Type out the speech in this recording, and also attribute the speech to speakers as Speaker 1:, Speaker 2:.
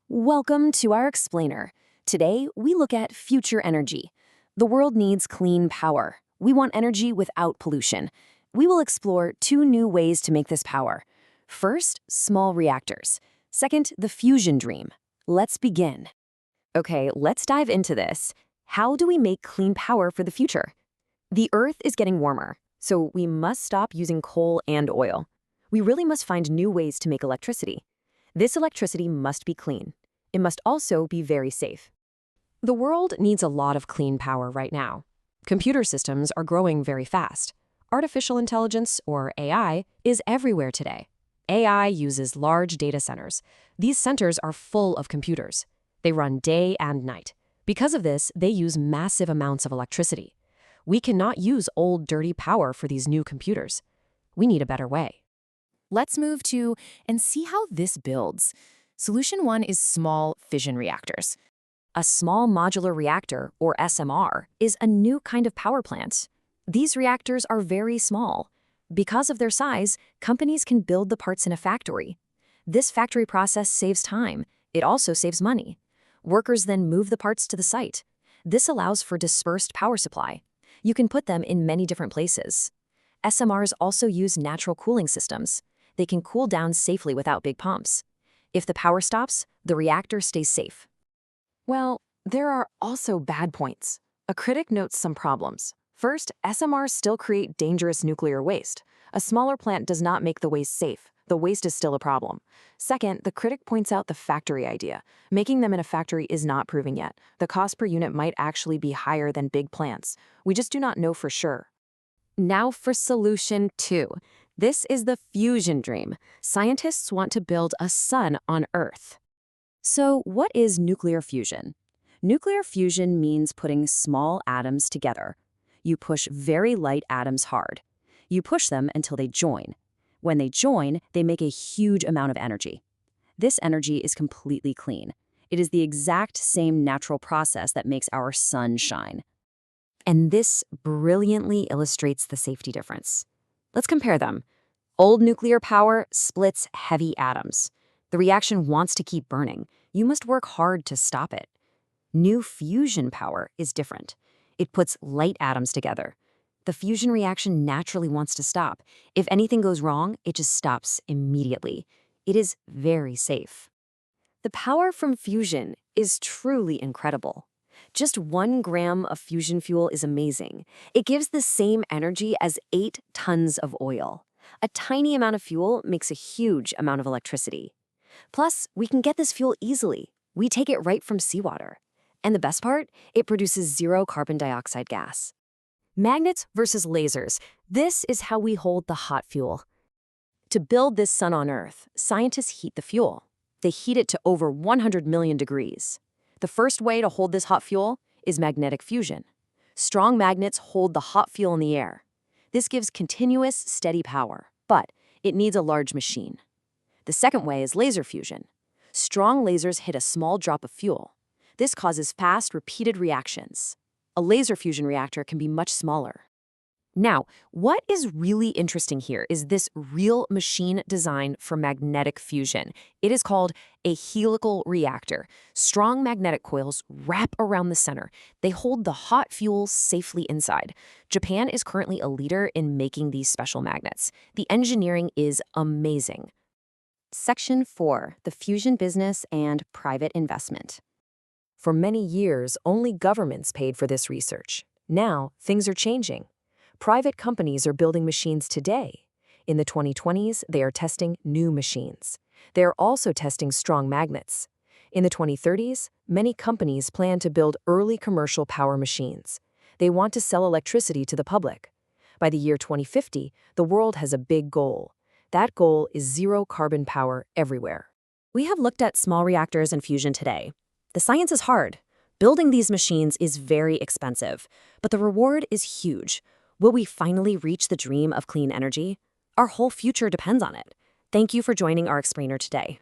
Speaker 1: Welcome to our explainer. Today, we look at future energy. The world needs clean power. We want energy without pollution. We will explore two new ways to make this power. First, small reactors. Second, the fusion dream. Let's begin. Okay, let's dive into this. How do we make clean power for the future? The Earth is getting warmer, so we must stop using coal and oil. We really must find new ways to make electricity. This electricity must be clean. It must also be very safe. The world needs a lot of clean power right now. Computer systems are growing very fast. Artificial intelligence, or AI, is everywhere today. AI uses large data centers. These centers are full of computers. They run day and night. Because of this, they use massive amounts of electricity. We cannot use old, dirty power for these new computers. We need a better way.
Speaker 2: Let's move to and see how this builds. Solution 1 is small fission reactors.
Speaker 1: A small modular reactor, or SMR, is a new kind of power plant. These reactors are very small. Because of their size, companies can build the parts in a factory. This factory process saves time. It also saves money. Workers then move the parts to the site. This allows for dispersed power supply. You can put them in many different places. SMRs also use natural cooling systems. They can cool down safely without big pumps. If the power stops, the reactor stays safe.
Speaker 3: Well, there are also bad points. A critic notes some problems. First, SMRs still create dangerous nuclear waste. A smaller plant does not make the waste safe. The waste is still a problem. Second, the critic points out the factory idea. Making them in a factory is not proven yet. The cost per unit might actually be higher than big plants. We just do not know for sure.
Speaker 1: Now for solution 2. This is the fusion dream. Scientists want to build a sun on Earth. So what is nuclear fusion? Nuclear fusion means putting small atoms together. You push very light atoms hard. You push them until they join. When they join, they make a huge amount of energy. This energy is completely clean. It is the exact same natural process that makes our sun shine. And this brilliantly illustrates the safety difference. Let's compare them. Old nuclear power splits heavy atoms. The reaction wants to keep burning. You must work hard to stop it. New fusion power is different. It puts light atoms together. The fusion reaction naturally wants to stop. If anything goes wrong, it just stops immediately. It is very safe. The power from fusion is truly incredible. Just 1 gram of fusion fuel is amazing. It gives the same energy as 8 tons of oil. A tiny amount of fuel makes a huge amount of electricity. Plus, we can get this fuel easily. We take it right from seawater. And the best part, it produces 0 carbon dioxide gas. Magnets versus lasers. This is how we hold the hot fuel. To build this sun on Earth, scientists heat the fuel. They heat it to over 100 million degrees. The first way to hold this hot fuel is magnetic fusion. Strong magnets hold the hot fuel in the air. This gives continuous, steady power, but it needs a large machine. The second way is laser fusion. Strong lasers hit a small drop of fuel. This causes fast, repeated reactions. A laser fusion reactor can be much smaller. Now, what is really interesting here is this real machine design for magnetic fusion. It is called a helical reactor. Strong magnetic coils wrap around the center. They hold the hot fuel safely inside. Japan is currently a leader in making these special magnets. The engineering is amazing. Section 4, the fusion business and private investment. For many years, only governments paid for this research. Now, things are changing. Private companies are building machines today. In the 2020s, they are testing new machines. They are also testing strong magnets. In the 2030s, many companies plan to build early commercial power machines. They want to sell electricity to the public. By the year 2050, the world has a big goal. That goal is 0 carbon power everywhere. We have looked at small reactors and fusion today. The science is hard. Building these machines is very expensive, but the reward is huge. Will we finally reach the dream of clean energy? Our whole future depends on it. Thank you for joining our explainer today.